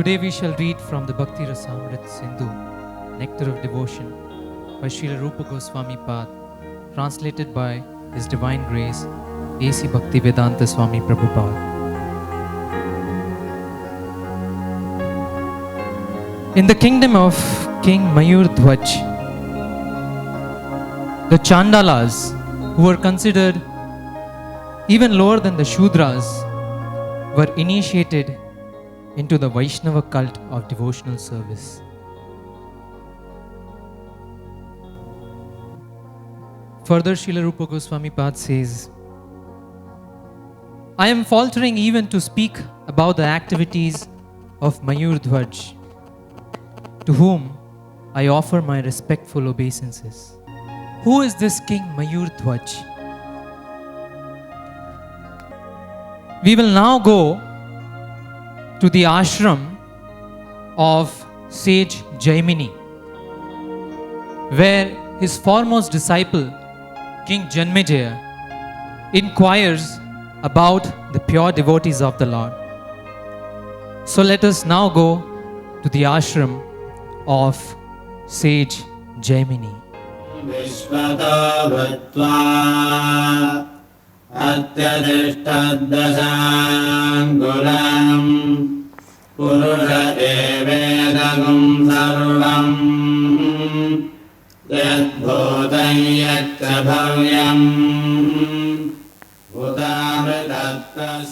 Today we shall read from the Bhakti Rasamrit Sindhu, Nectar of Devotion, by Srila Rupa Goswami Pad, translated by His Divine Grace, A.C. Bhaktivedanta Swami Prabhupada. In the kingdom of King Mayur Dhwaj, the Chandalas, who were considered even lower than the Shudras, were initiated into the Vaishnava cult of devotional service. Further, Srila Rupa Goswami Pad says, I am faltering even to speak about the activities of Mayur Dhwaj, to whom I offer my respectful obeisances. Who is this King Mayur Dhwaj? We will now go to the ashram of sage Jaimini, where his foremost disciple, King Janmejaya, inquires about the pure devotees of the Lord. So let us now go to the ashram of sage Jaimini. Vishvata Bhatva Atyadishtaddashangulam Purusha Evedagum Sarvam Yadbhutam Yaccha Bhavyam Bhutamritattas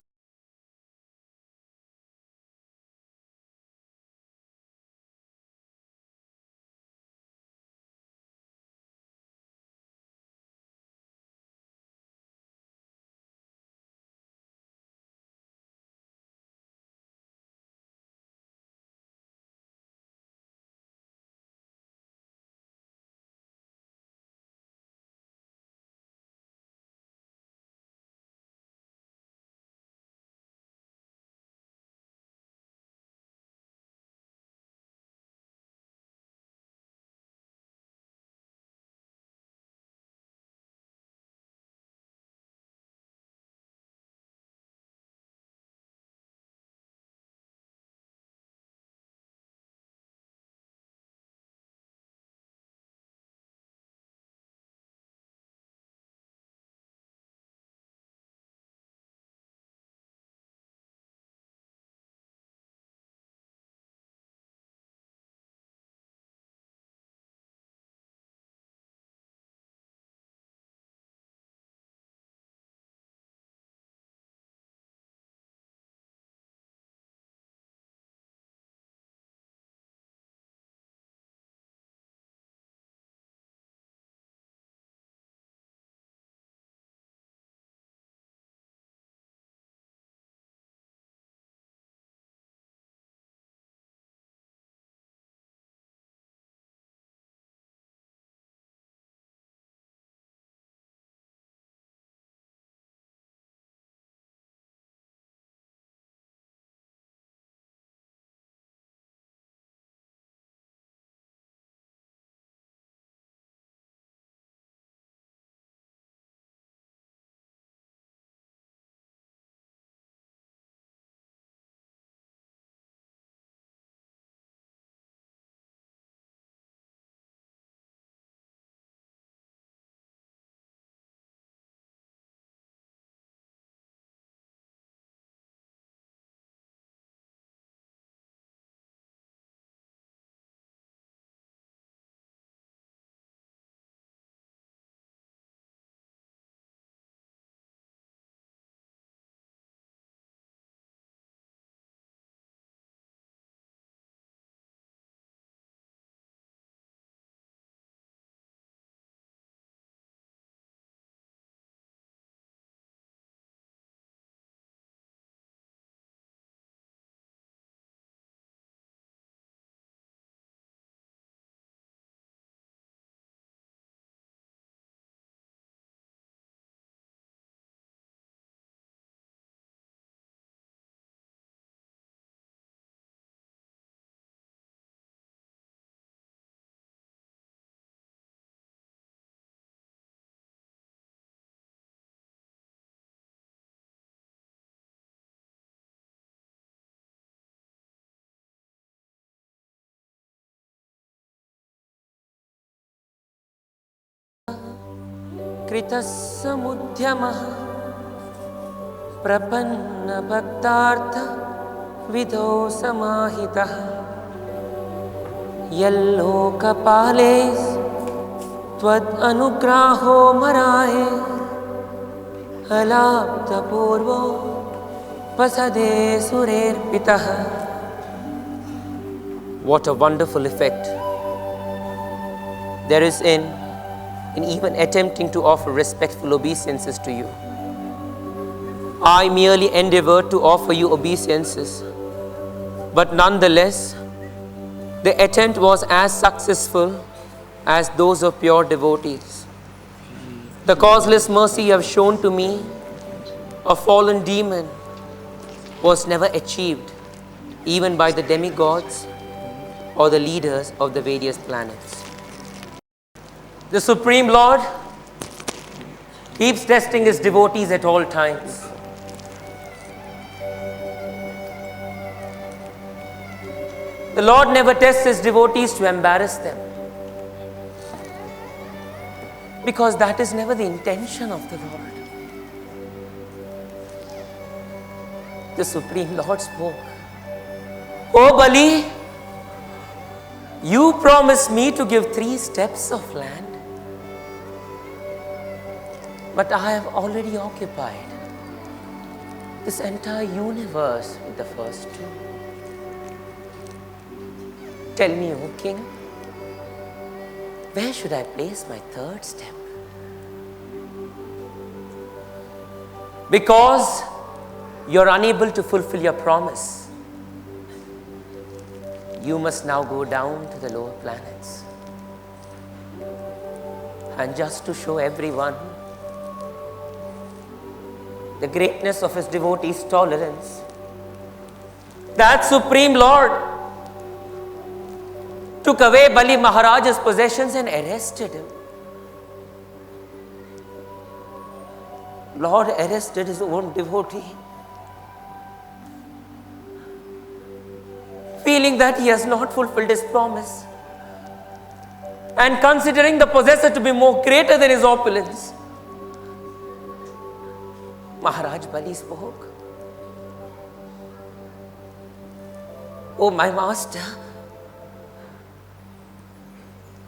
कृतः समुद्यमः प्रपन्नभक्तार्थ विधो समाहितः यल्लोकपाले त्वदनुग्राहो मराये अलाप्तपूर्वो वसदे सुरेर्पितः. What a wonderful effect there is in even attempting to offer respectful obeisances to you. I merely endeavored to offer you obeisances, but nonetheless, the attempt was as successful as those of pure devotees. The causeless mercy you have shown to me, a fallen demon, was never achieved even by the demigods or the leaders of the various planets. The Supreme Lord keeps testing his devotees at all times. The Lord never tests his devotees to embarrass them, because that is never the intention of the Lord. The Supreme Lord spoke, "O Bali, you promised me to give 3 steps of land, but I have already occupied this entire universe with the first 2. Tell me, O King, where should I place my 3rd step? Because you're unable to fulfill your promise, you must now go down to the lower planets. And just to show everyone the greatness of his devotees' tolerance, that Supreme Lord took away Bali Maharaj's possessions and arrested him. Lord arrested his own devotee, feeling that he has not fulfilled his promise, and considering the possessor to be more greater than his opulence. Maharaj Bali spoke, "Oh my master,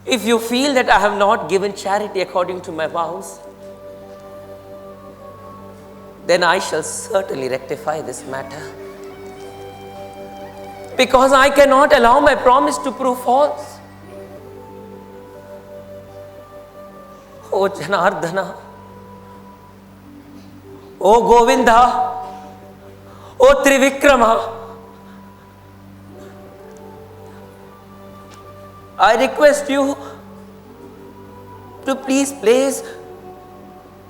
if you feel that I have not given charity according to my vows, then I shall certainly rectify this matter, because I cannot allow my promise to prove false. O Janardhana, O Govinda, O Trivikrama, I request you to please place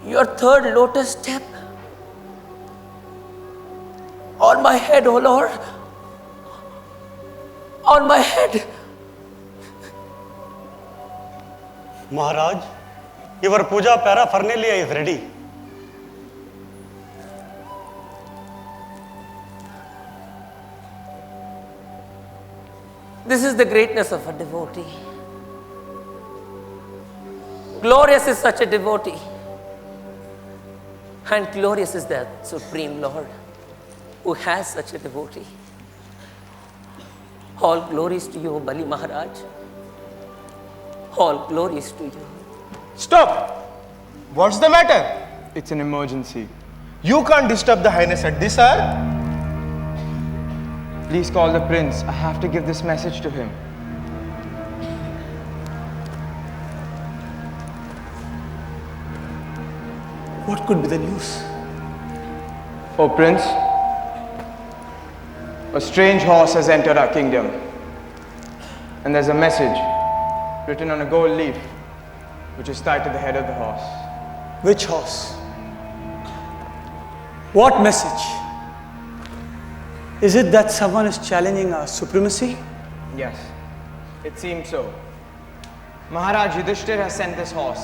your 3rd lotus step on my head, O Lord, on my head." Maharaj, your puja paraphernalia is ready. This is the greatness of a devotee. Glorious is such a devotee, and glorious is the Supreme Lord who has such a devotee. All glories to you, Bali Maharaj. All glories to you. Stop! What's the matter? It's an emergency. You can't disturb the Highness at this hour. Please call the prince. I have to give this message to him. What could be the news? Oh prince, a strange horse has entered our kingdom. And there's a message written on a gold leaf which is tied to the head of the horse. Which horse? What message? Is it that someone is challenging our supremacy? Yes, it seems so. Maharaj Yudhishthir has sent this horse.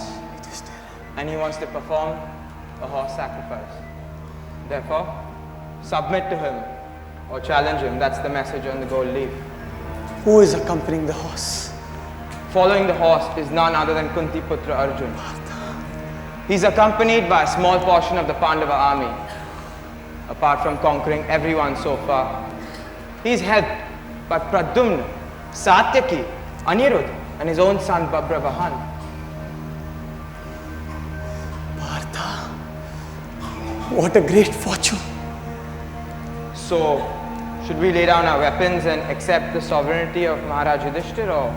And he wants to perform a horse sacrifice. Therefore, submit to him or challenge him. That's the message on the gold leaf. Who is accompanying the horse? Following the horse is none other than Kunti Putra Arjun. He's accompanied by a small portion of the Pandava army. Apart from conquering everyone so far, he's helped by Pradyumna, Satyaki, Anirudh, and his own son Babravahan. Partha, what a great fortune. So, should we lay down our weapons and accept the sovereignty of Maharaj Yudhishthir, or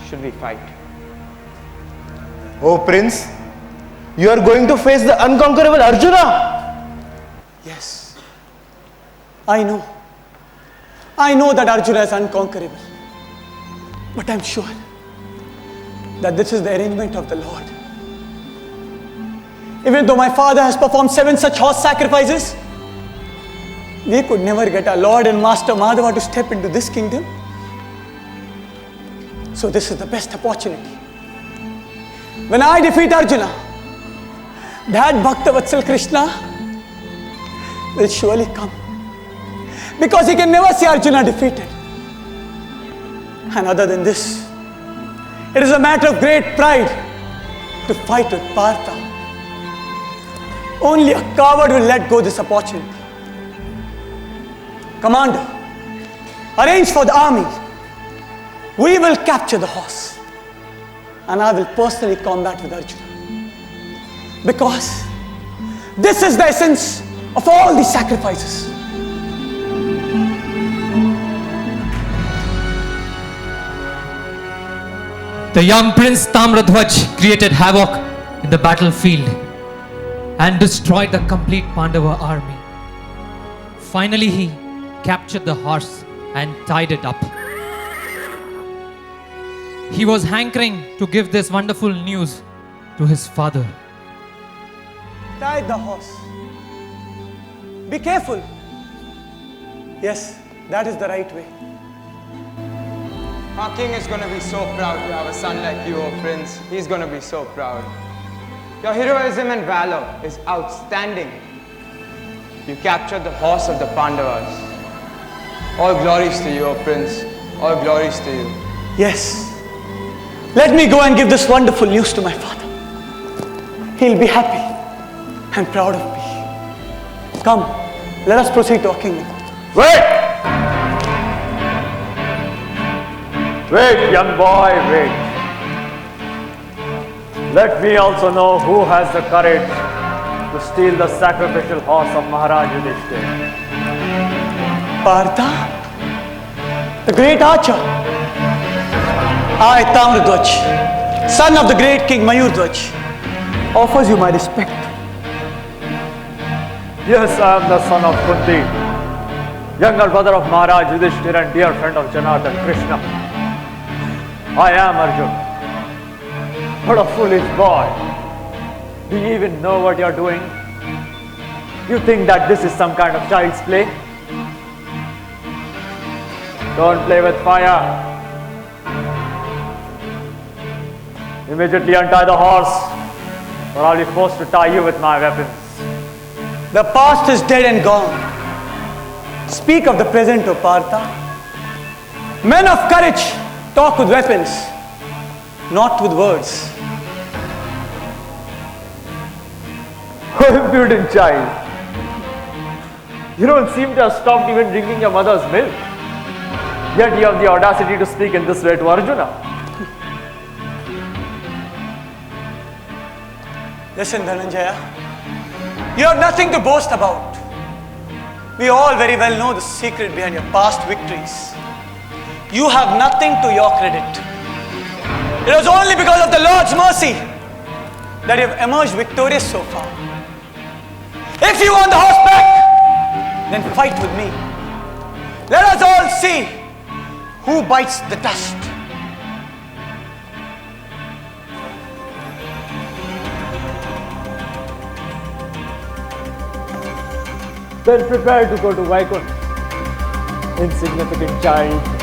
should we fight? Oh Prince, you are going to face the unconquerable Arjuna. Yes, I know. I know that Arjuna is unconquerable. But I'm sure that this is the arrangement of the Lord. Even though my father has performed 7 such horse sacrifices, we could never get our Lord and Master Madhava to step into this kingdom. So this is the best opportunity. When I defeat Arjuna, that Bhaktavatsal Krishna will surely come. Because he can never see Arjuna defeated. And other than this, it is a matter of great pride to fight with Partha. Only a coward will let go this opportunity. Commander, arrange for the army. We will capture the horse. And I will personally combat with Arjuna. Because this is the essence of all these sacrifices. The young prince Tamradhwaj created havoc in the battlefield and destroyed the complete Pandava army. Finally, he captured the horse and tied it up. He was hankering to give this wonderful news to his father. Tie the horse. Be careful. Yes, that is the right way. Our king is going to be so proud to have a son like you, O Prince. He's going to be so proud. Your heroism and valor is outstanding. You captured the horse of the Pandavas. All glories to you, O Prince. All glories to you. Yes. Let me go and give this wonderful news to my father. He'll be happy and proud of me. Come, let us proceed to our kingdom. Wait! Wait, young boy, wait. Let me also know who has the courage to steal the sacrificial horse of Maharaj Yudhishthir. Partha, the great archer. I, Tamradhwaj, son of the great king Mayurdhwaj, offers you my respect. Yes, I am the son of Kunti, younger brother of Maharaj Yudhishthir and dear friend of Janardhan Krishna. I am Arjun. What a foolish boy. Do you even know what you are doing? You think that this is some kind of child's play? Don't play with fire. Immediately untie the horse, or I'll be forced to tie you with my weapons. The past is dead and gone. Speak of the present, O Partha. Men of courage talk with weapons, not with words. Oh, impudent child. You don't seem to have stopped even drinking your mother's milk. Yet you have the audacity to speak in this way to Arjuna. Listen, Dhananjaya, you have nothing to boast about. We all very well know the secret behind your past victories. You have nothing to your credit. It was only because of the Lord's mercy that you have emerged victorious so far. If you want the horse back, then fight with me. Let us all see who bites the dust. Then prepare to go to Vaikunth, insignificant child.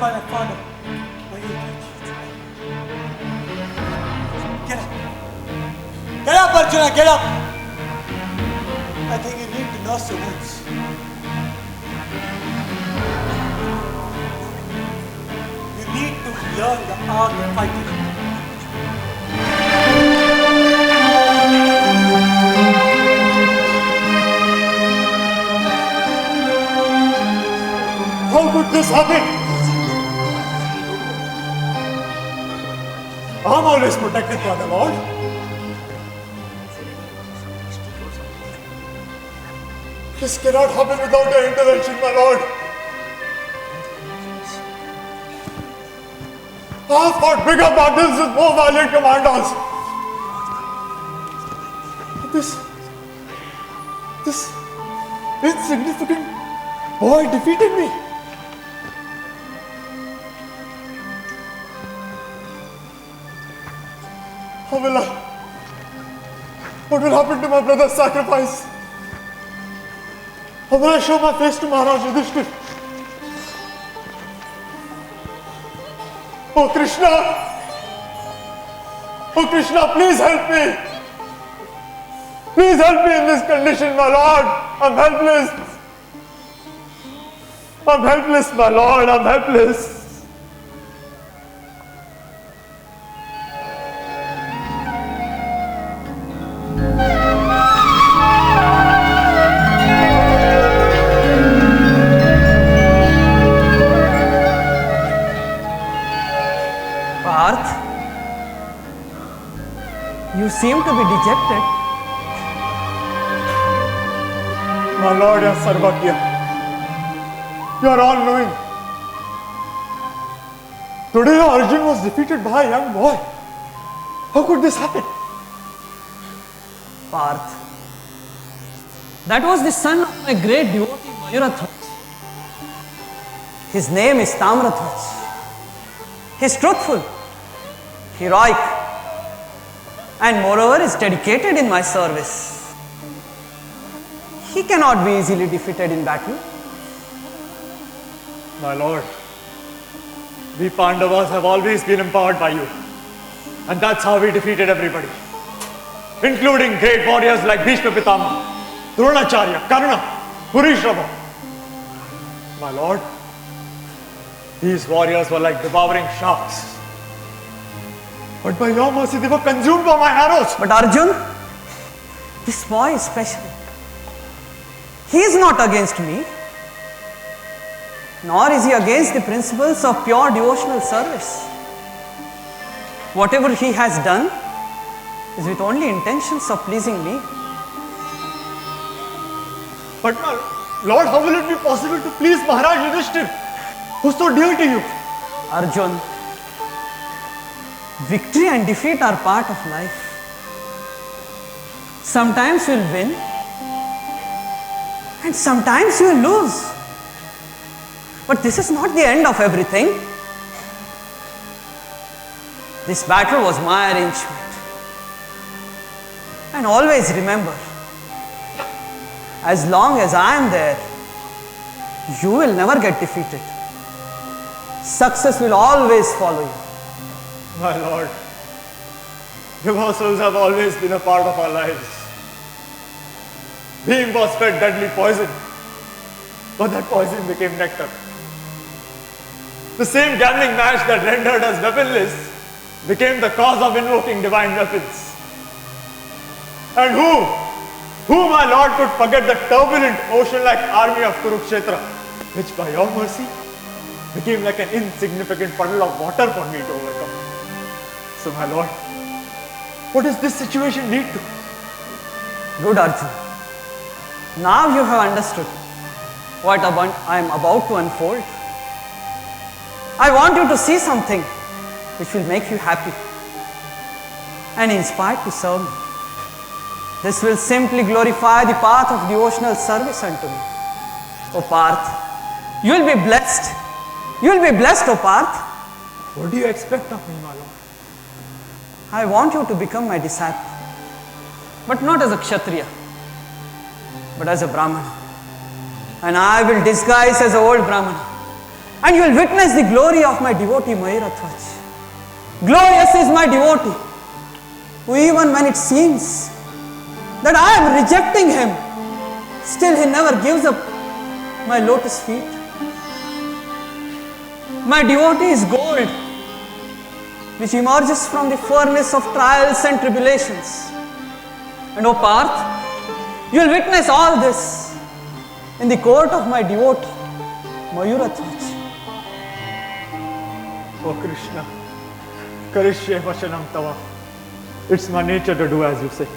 by my father. Get up. Get up, Arjuna, get up. I think you need to nurse your wounds. You need to learn the art of fighting. How could this happen? I'm always protected by the Lord. This cannot happen without your intervention, my Lord. I've fought bigger battles with more valiant commanders. This insignificant boy defeated me. What will happen to my brother's sacrifice? How will I show my face to Maharaj Yudhishthir? Oh Krishna! Oh Krishna, please help me! Please help me in this condition, my Lord! I'm helpless! I'm helpless, my Lord! I'm helpless! Parth, you seem to be dejected. My Lord, you are Sarvagya. You are all knowing. Today Arjun was defeated by a young boy. How could this happen? Parth, that was the son of my great devotee Mayurathwaj. His name is Tamrathwaj. He is truthful, heroic, and moreover is dedicated in my service. He cannot be easily defeated in battle. My Lord, we Pandavas have always been empowered by you. And that's how we defeated everybody. Including great warriors like Bhishma Pitama, Dronacharya, Karna, Purishrava. My Lord, these warriors were like devouring sharks. But by your mercy, they were consumed by my arrows. But Arjun, this boy is special. He is not against me, nor is he against the principles of pure devotional service. Whatever he has done is with only intentions of pleasing me. But my Lord, how will it be possible to please Maharaj Yudhishthir, who's so dear to you? Arjun, victory and defeat are part of life. Sometimes you will win, and sometimes you will lose. But this is not the end of everything. This battle was my arrangement. And always remember, as long as I am there, you will never get defeated. Success will always follow you. My Lord, reversals have always been a part of our lives. Bhim was fed deadly poison, but that poison became nectar. The same gambling match that rendered us weaponless became the cause of invoking divine weapons. And who, my Lord, could forget the turbulent ocean-like army of Kurukshetra, which by your mercy became like an insignificant puddle of water for me to overcome. So my Lord, what does this situation lead to? Good Arjun. Now you have understood what I am about to unfold. I want you to see something which will make you happy and inspired to serve me. This will simply glorify the path of devotional service unto me. O Parth, you will be blessed. You will be blessed, O Parth. What do you expect of me, my Lord? I want you to become my disciple, but not as a Kshatriya, but as a Brahmana. And I will disguise as an old Brahmana and you will witness the glory of my devotee Mayurathwaj. Glorious is my devotee, who even when it seems that I am rejecting him, still he never gives up my lotus feet. My devotee is gold, which emerges from the furnace of trials and tribulations. And O Parth, you will witness all this in the court of my devotee Mayurathwaj. Oh Krishna, Karishye Vashanam Tava. It's my nature to do as you say.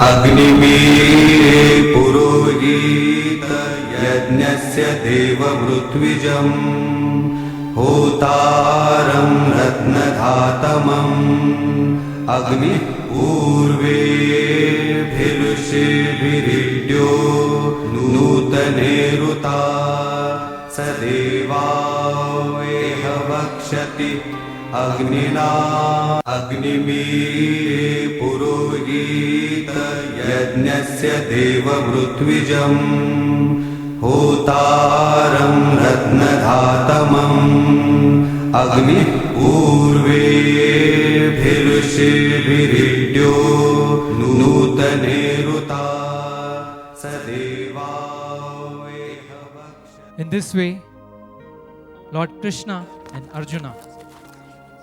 अग्निमीरे पुरोहित यज्ञस्य देववृत्विजम् होतारं रत्नधातमम् अग्निः पूर्वेभिर्षिभिरिड्यो नूतनेरुता स देवावेह वक्ष्यति अग्निना अग्निमीरे पुरोहित यज्ञस्य देववृत्विजम् होतारं रत्नधातमम् अग्निः पूर्वेभिर्षिभिरिड्यो नूतनेरुता स देवावेह वक्ष्यति. In this way, Lord Krishna and Arjuna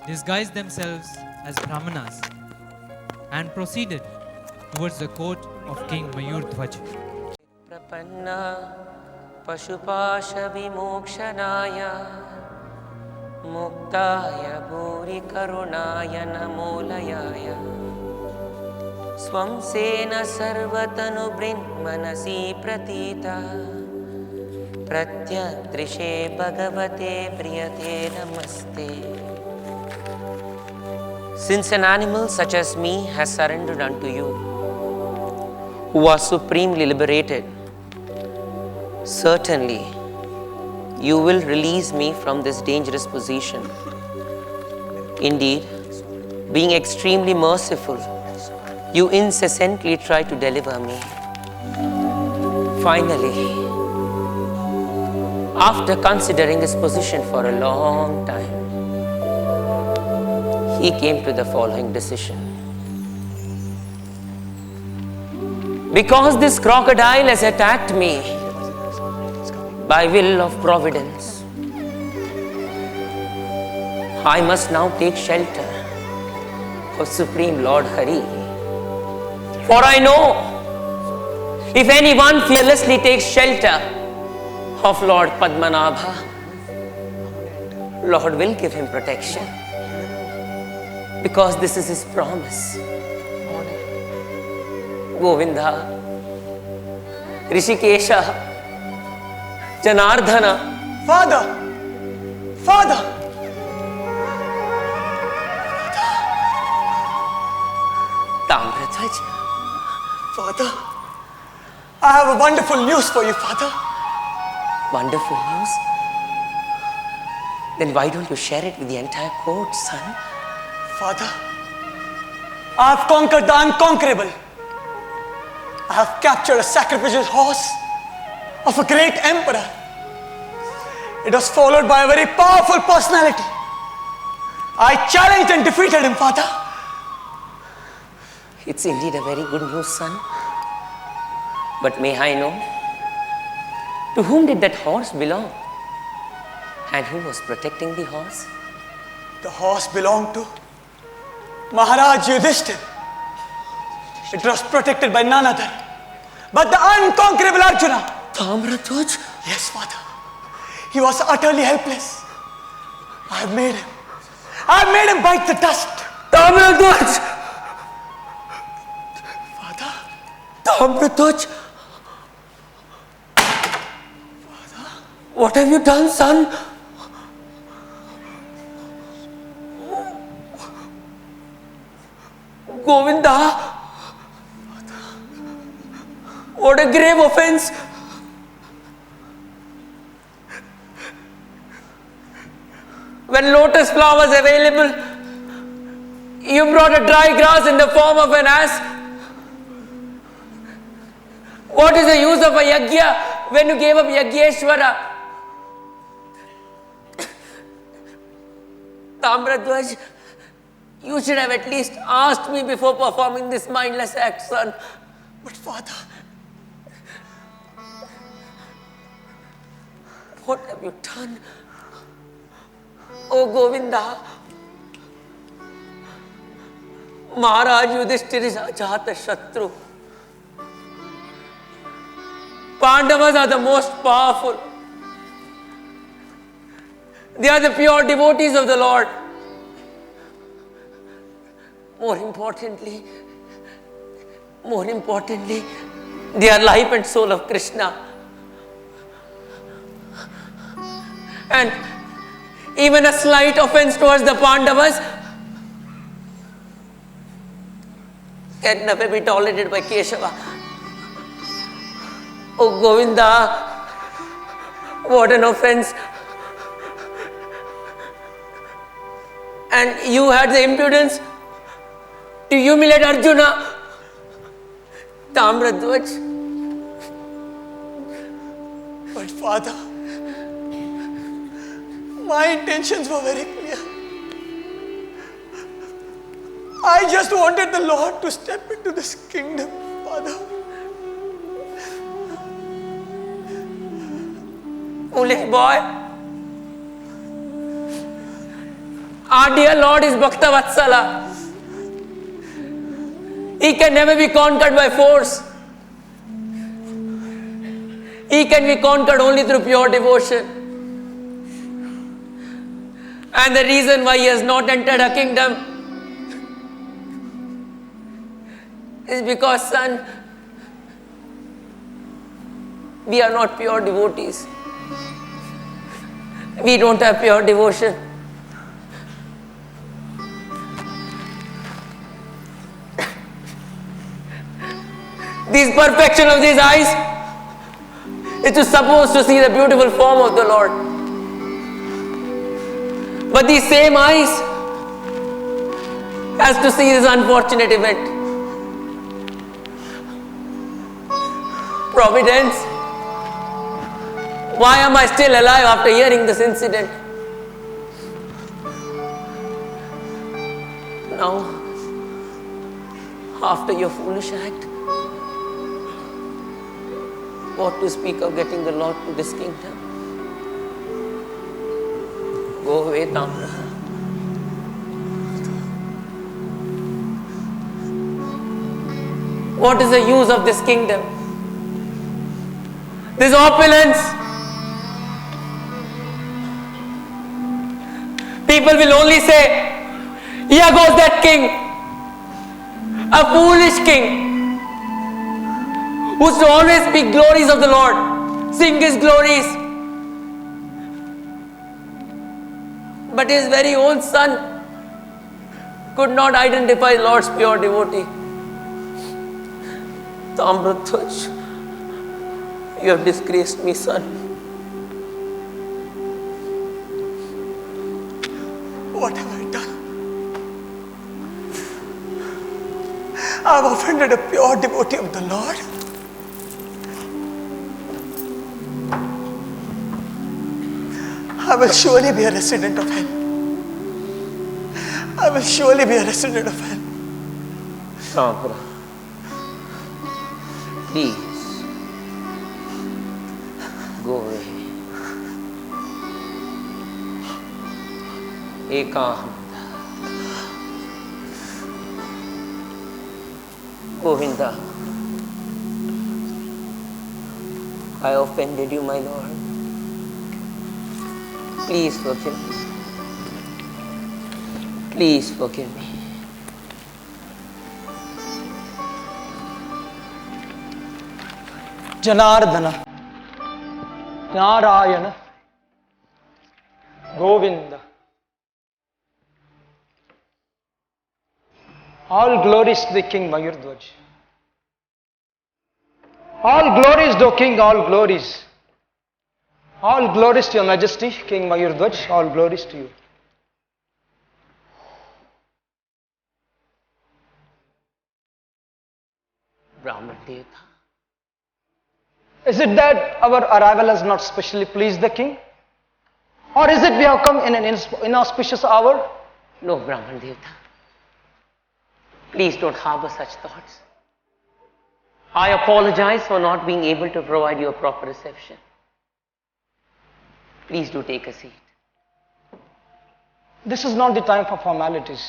disguised themselves as Brahmanas and proceeded towards the court of King Mayurdhwaj. प्रपन्ना पशुपाश विमोक्षणाय मुक्ताय भूरि करुणाय नमोलयाय स्वं सेन सर्वतनुभृन्मनसि प्रतीता प्रत्यदृशे भगवते प्रियते नमस्ते. Since an animal such as me has surrendered unto you, who are supremely liberated, certainly you will release me from this dangerous position. Indeed, being extremely merciful, you incessantly try to deliver me. Finally, after considering this position for a long time, he came to the following decision. Because this crocodile has attacked me by will of providence, I must now take shelter of Supreme Lord Hari. For I know, if anyone fearlessly takes shelter of Lord Padmanabha, Lord will give him protection, because this is his promise. Govinda, Rishikesha, Janardhana. Father! Father! Tamrathwaj. Father! I have a wonderful news for you, Father. Wonderful news. Then why don't you share it with the entire court, son? Father, I have conquered the unconquerable. I have captured a sacrificial horse of a great emperor. It was followed by a very powerful personality. I challenged and defeated him, Father. It's indeed a very good news, son. But may I know, to whom did that horse belong? And who was protecting the horse? The horse belonged to Maharaj Yudhishthir. It was protected by none other but the unconquerable Arjuna. Tamrathwaj? Yes, Father. He was utterly helpless. I have made him bite the dust. Tamrathwaj! Father, Tamrathwaj! What have you done, son? Govinda! What a grave offense! When lotus flowers available, You brought a dry grass in the form of an ass. What is the use of a yajna when you gave up Yajneshwara? Tamradhwaj, you should have at least asked me before performing this mindless act, son. But Father, What have you done? Oh Govinda, Maharaj Yudhishthir is Ajata Shatru. Pandavas are the most powerful. They are the pure devotees of the Lord. More importantly, they are life and soul of Krishna. And even a slight offense towards the Pandavas can never be tolerated by Keshava. Oh Govinda, what an offense. And you had the impudence to humiliate Arjuna. Tamradhwaj. but Father, my intentions were very clear. I just wanted the Lord to step into this kingdom, Father. Foolish boy. Our dear Lord is Bhakta Vatsala. He can never be conquered by force. He can be conquered only through pure devotion. And the reason why he has not entered a kingdom is because, son, we are not pure devotees. We don't have pure devotion. This perfection of these eyes is supposed to see the beautiful form of the Lord. But these same eyes has to see this unfortunate event. Providence, why am I still alive after hearing this incident? Now, after your foolish act, what to speak of getting the Lord to this kingdom? Go away, Tamra. What is the use of this kingdom? This opulence. People will only say, here goes that king, a foolish king, who used to always speak glories of the Lord, sing his glories. But his very own son could not identify Lord's pure devotee. Tamradhwaj, you have disgraced me, son. What have I done? I have offended a pure devotee of the Lord. I will surely be a resident of hell. I will surely be a resident of hell. Tamra, please, go away. Ekaham. Govinda, I offended you, my Lord. Please forgive me. Please forgive me. Janardana, Narayana, Govinda. All glories to the King Mayurdhwaj. All glories, O King, all glories. All glories to your Majesty, King Mayurdhwaj, all glories to you. Brahman Devta. Is it that our arrival has not specially pleased the king? Or is it we have come in an inauspicious hour? No, Brahman Devta. Please don't harbor such thoughts. I apologize for not being able to provide you a proper reception. Please do take a seat. This is not the time for formalities.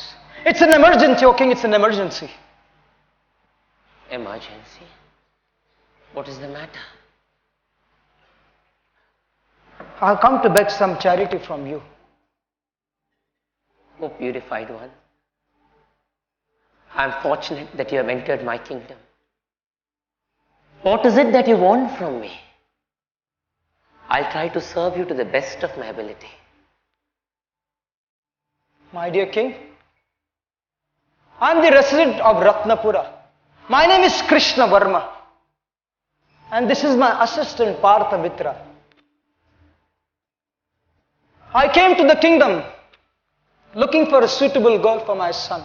It's an emergency, O king, it's an emergency. Emergency? What is the matter? I have come to beg some charity from you. O purified one, I am fortunate that you have entered my kingdom. What is it that you want from me? I'll try to serve you to the best of my ability. My dear king, I am the resident of Ratnapura. My name is Krishna Varma. And this is my assistant Partha Mitra. I came to the kingdom looking for a suitable girl for my son.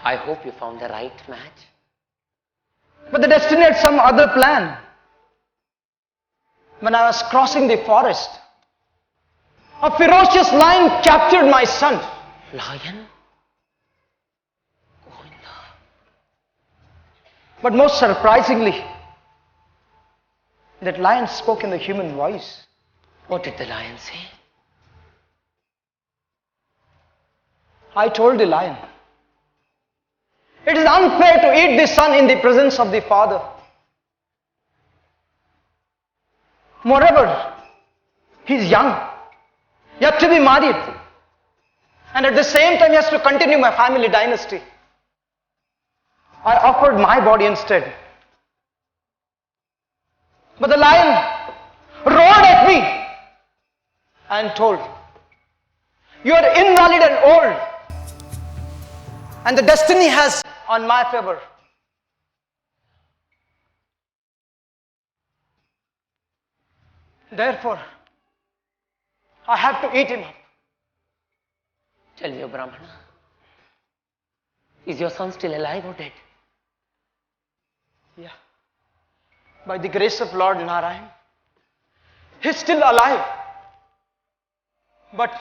I hope you found the right match. But the destiny had some other plan. When I was crossing the forest, a ferocious lion captured my son. Lion? Govinda. But most surprisingly, that lion spoke in the human voice. What did the lion say? I told the lion, it is unfair to eat the son in the presence of the father. Moreover, he is young, yet to be married. And at the same time, he has to continue my family dynasty. I offered my body instead. But the lion roared at me and told, you are invalid and old. And the destiny has on my favor. Therefore, I have to eat him up. Tell me, O Brahmana, is your son still alive or dead? Yeah. By the grace of Lord Narayan, he's still alive. But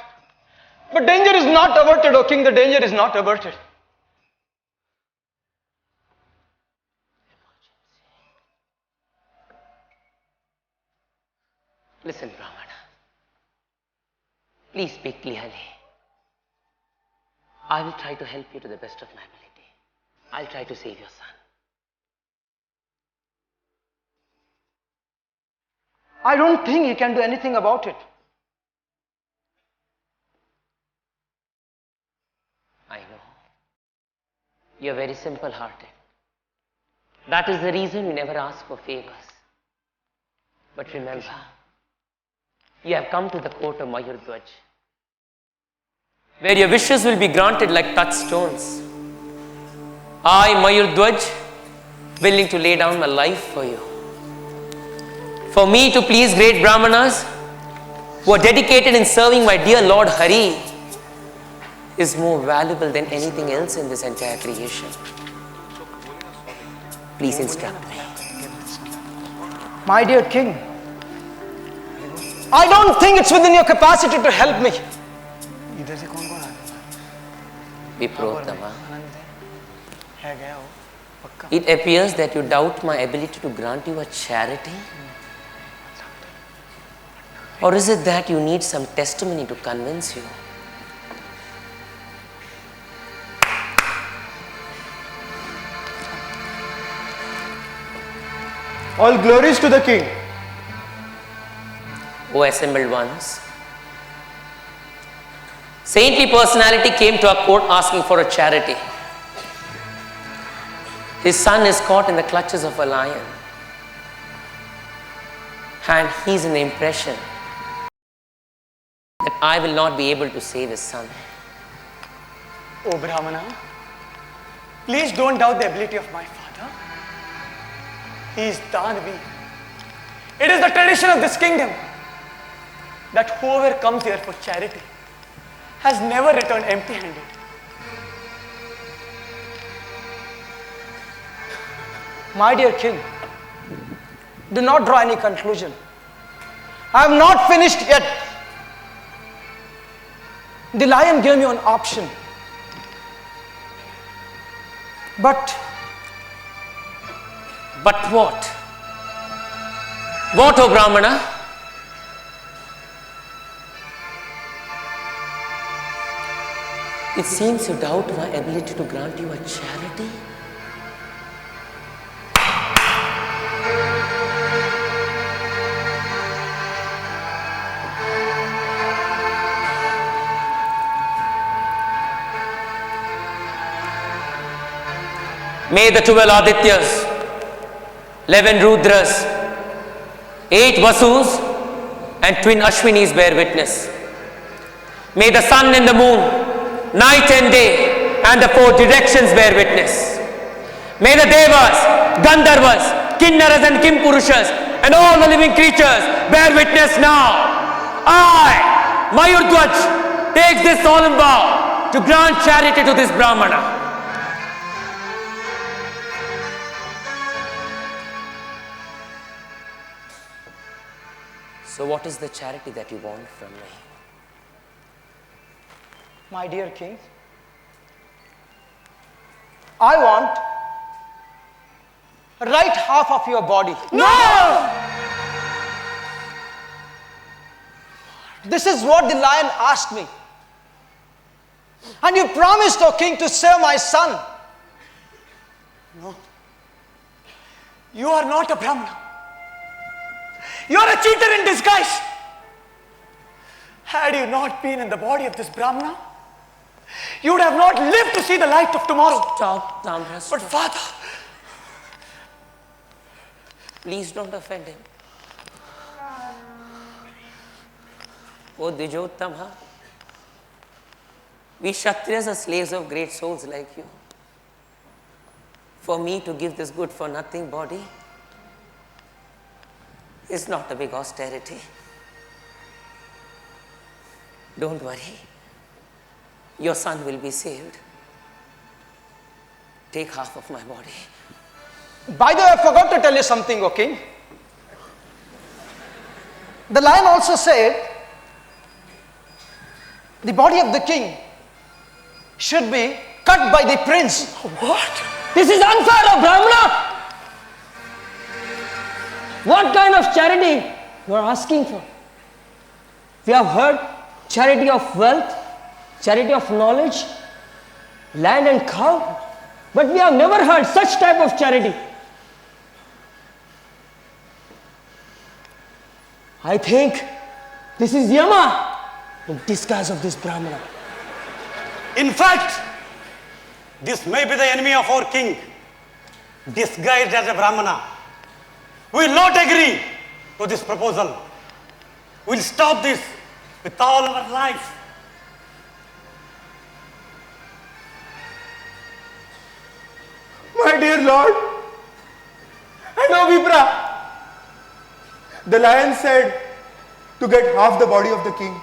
danger is not averted, O king, the danger is not averted. Listen, Brahmana. Please speak clearly. I will try to help you to the best of my ability. I'll try to save your son. I don't think he can do anything about it. I know. You're very simple-hearted. That is the reason you never ask for favors. But remember, you have come to the court of Mayurdhwaj, where your wishes will be granted like touchstones. I, Mayurdhwaj, willing to lay down my life for you. For me to please great Brahmanas who are dedicated in serving my dear Lord Hari is more valuable than anything else in this entire creation. Please instruct me. My dear king, I don't think it's within your capacity to help me. Viprottama, it appears that you doubt my ability to grant you a charity. Or is it that you need some testimony to convince you? All glories to the king. O assembled ones, saintly personality came to our court asking for a charity. His son is caught in the clutches of a lion, and he's in the impression that I will not be able to save his son. Oh Brahmana, please don't doubt the ability of my father. He is Danavi. It is the tradition of this kingdom that whoever comes here for charity has never returned empty-handed. My dear king, do not draw any conclusion. I am not finished yet. The lion gave me an option. But what? What, O Brahmana? It seems you doubt my ability to grant you a charity. May the 12 Adityas, 11 Rudras, 8 Vasus and twin Ashwinis bear witness. May the sun and the moon, night and day, and the 4 directions bear witness. May the Devas, Gandharvas, Kinnaras and Kimpurushas and all the living creatures bear witness now. I, Mayurdhwaj, take this solemn vow to grant charity to this Brahmana. So what is the charity that you want from me? my dear king, I want right half of your body. No! This is what the lion asked me. And you promised, O king, to save my son. No. You are not a Brahmana. You are a cheater in disguise. Had you not been in the body of this Brahmana, you would have not lived to see the light of tomorrow. Stop, Tamras. But father, Please don't offend him. Oh Dvijottama, we Kshatriyas are slaves of great souls like you. For me to give this good for nothing body is not a big austerity. Don't worry, your son will be saved. Take half of my body. by the way, I forgot to tell you something, O king. The lion also said, the body of the king should be cut by the prince. What? This is unfair, O Brahmana! What kind of charity you are asking for? We have heard charity of wealth, charity of knowledge, land and cow, but we have never heard such type of charity. I think this is Yama in disguise of this Brahmana. In fact, this may be the enemy of our king, disguised as a Brahmana. We will not agree to this proposal. We will stop this with all our life. My dear Lord, I know Vipra. The lion said to get half the body of the king.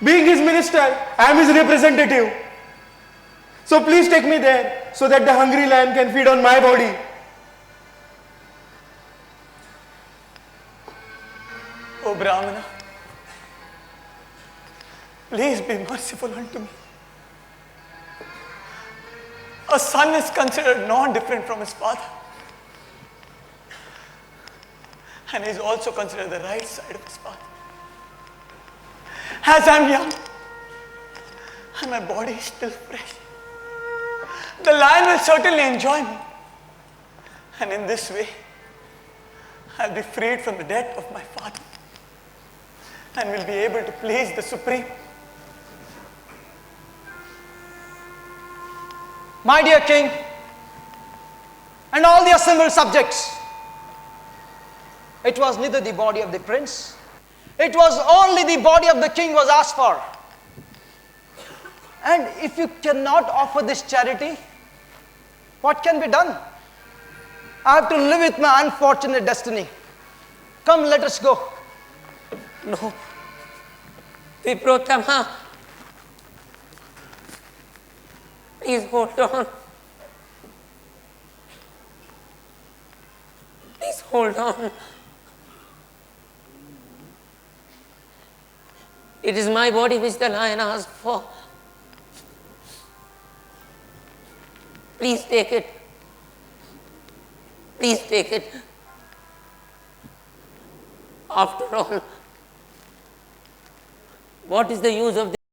Being his minister, I am his representative. So please take me there so that the hungry lion can feed on my body. O Brahmana, please be merciful unto me. A son is considered non-different from his father. And he is also considered the right side of his father. As I am young and my body is still fresh, the lion will certainly enjoy me. And in this way, I will be freed from the debt of my father and will be able to please the Supreme. My dear king and all the assembled subjects, it was neither the body of the prince, it was only the body of the king was asked for. And if you cannot offer this charity, what can be done? I have to live with my unfortunate destiny. Come, let us go. No. Viprotama, please hold on. Hold on. It is my body which the lion asked for. Please take it. Please take it. After all, what is the use of this?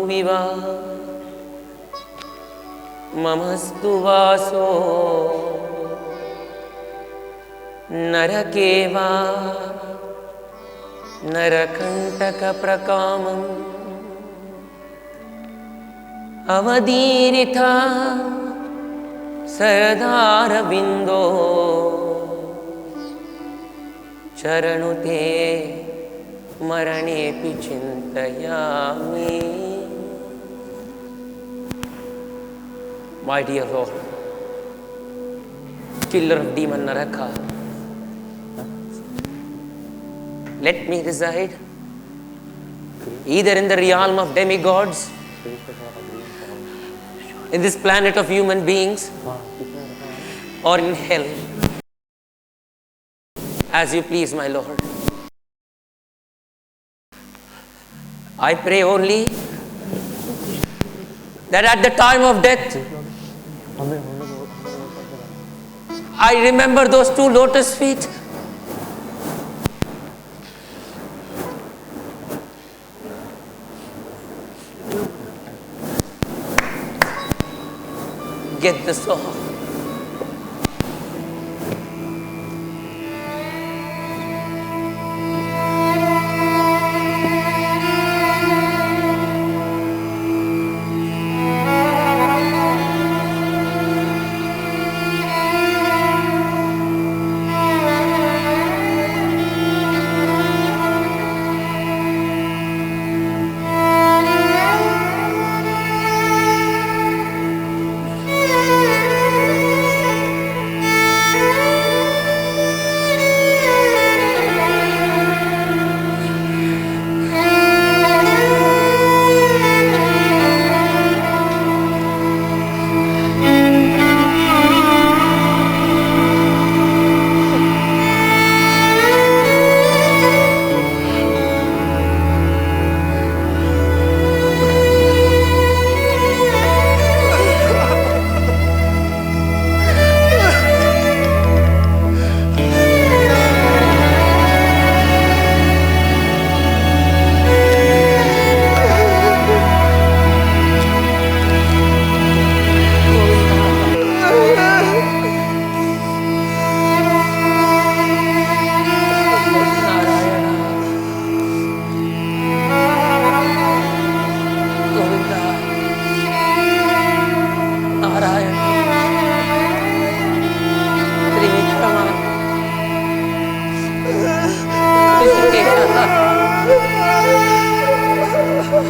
विवा ममस्तु वासो नरके वा नरकंटकप्रकामम् अवदीरिता सरदारविन्दो चरणुते मरणेऽपि चिन्तयामि. My dear Lord, killer of demon Naraka. Let me reside either in the realm of demigods, in this planet of human beings, or in hell. As you please, my Lord. I pray only that at the time of death, I remember those 2 lotus feet. Get the song.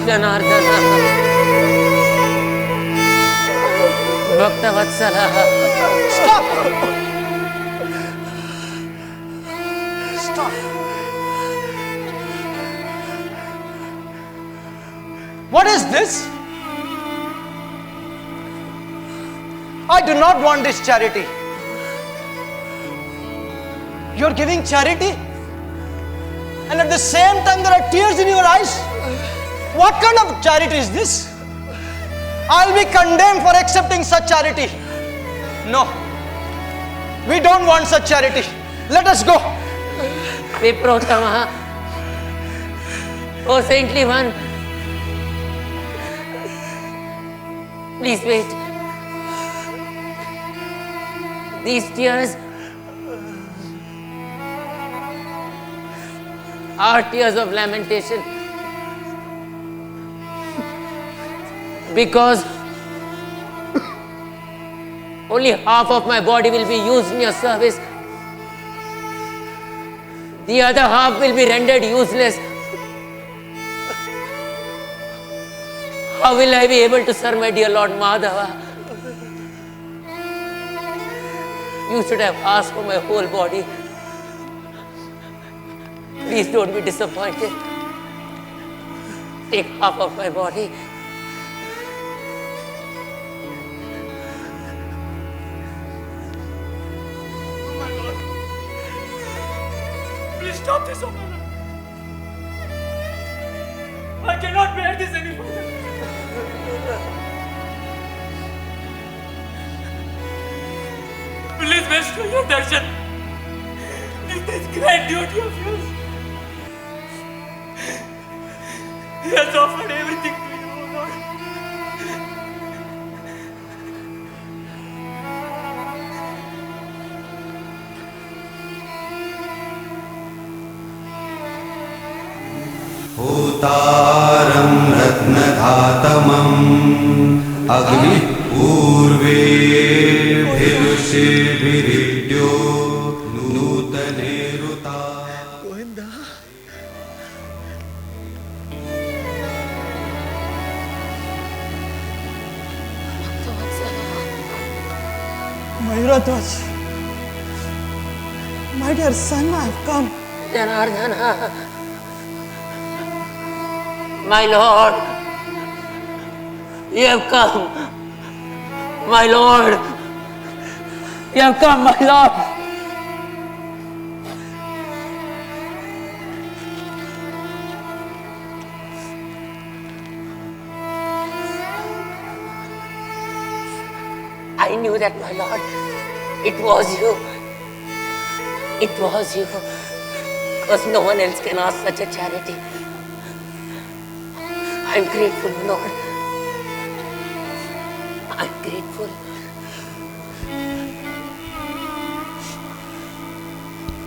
Janardana, Bhakta Vatsala. Stop! Stop! What is this? I do not want this charity. You're giving charity, and at the same time there are tears in your eyes. What kind of charity is this? I'll be condemned for accepting such charity. No, we don't want such charity. Let us go. Viprotama, O saintly one, please wait. These tears are tears of lamentation, because only half of my body will be used in your service. The other half will be rendered useless. How will I be able to serve my dear Lord Madhava? You should have asked for my whole body. Please don't be disappointed. Take half of my body. Please stop this, oh my Lord. I cannot bear this any further. Please bestow your darshan. This great duty of yours. He has offered everything to you, oh Lord. होतारं रत्नधातमम् अग्निपूर्वेभिरुषिभिरिड्यो नूतनेरुता Mayuratvaj. My dear son, I have come. Janardana, my lord, you have come. My lord, you have come, my lord. I knew that, my lord. It was you. It was you. Because no one else can ask such a charity. I'm grateful, Lord. I'm grateful.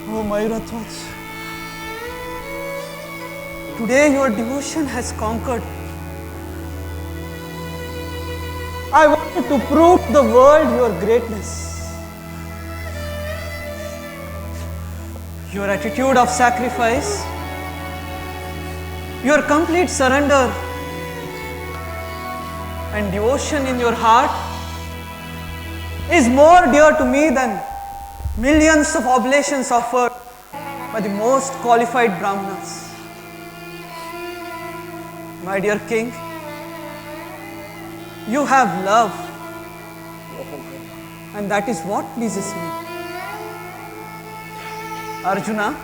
Oh, Mayurathwaj. Today your devotion has conquered. I wanted to prove to the world your greatness. Your attitude of sacrifice, your complete surrender and devotion in your heart is more dear to me than millions of oblations offered by the most qualified Brahmanas. My dear king, you have love, and that is what pleases me. Arjuna,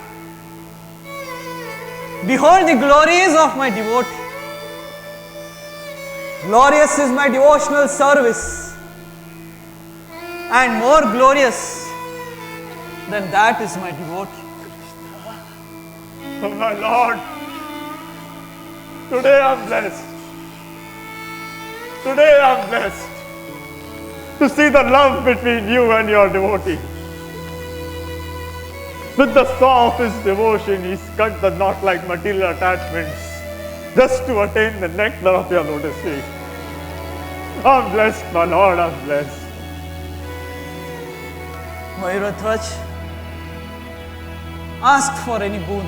behold the glories of my devotee. Glorious is my devotional service, and more glorious than that is my devotee. Oh my Lord, today I'm blessed. Today I'm blessed to see the love between you and your devotee. With the saw of his devotion, he's cut the knot like material attachments just to attain the nectar of your lotus feet. I'm blessed, my Lord, I'm blessed. Mayurathwaj, ask for any boon.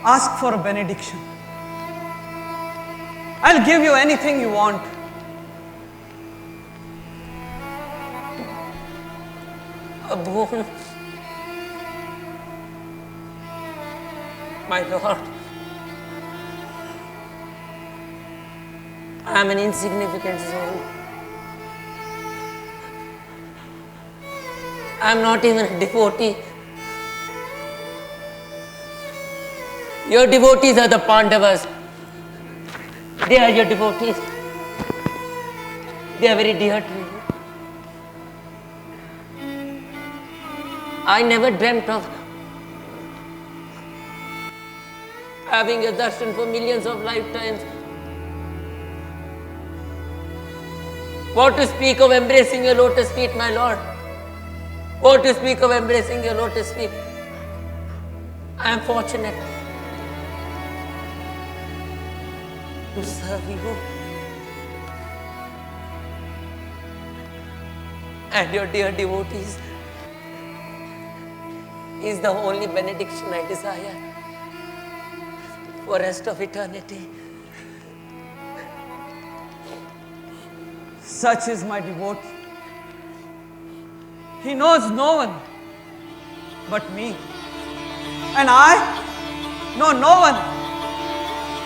Ask for a benediction. I'll give you anything you want. A boon. My lord, I am an insignificant soul. I am not even a devotee. Your devotees are the Pandavas. They are your devotees. They are very dear to you. I never dreamt of having a darshan for millions of lifetimes. What to speak of embracing your lotus feet, my lord? What to speak of embracing your lotus feet? I am fortunate to serve you and your dear devotees is the only benediction I desire for the rest of eternity. Such is my devotee. He knows no one but me. And I know no one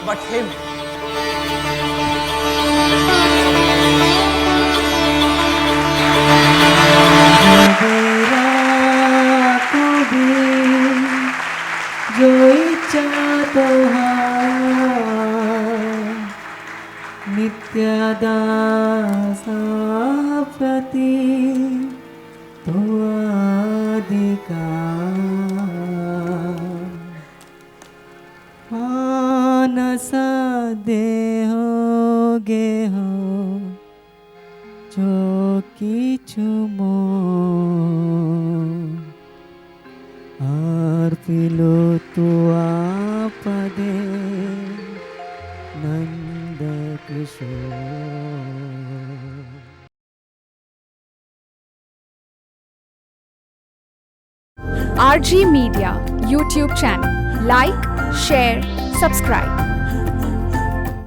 but him. जो इच्छा नित्यदासाप्रति तो अधिकार मानस देहो गेहो जो किछु अर्पिलो तो आपदे Nand Kishore. RG Media YouTube channel. Like, share, subscribe.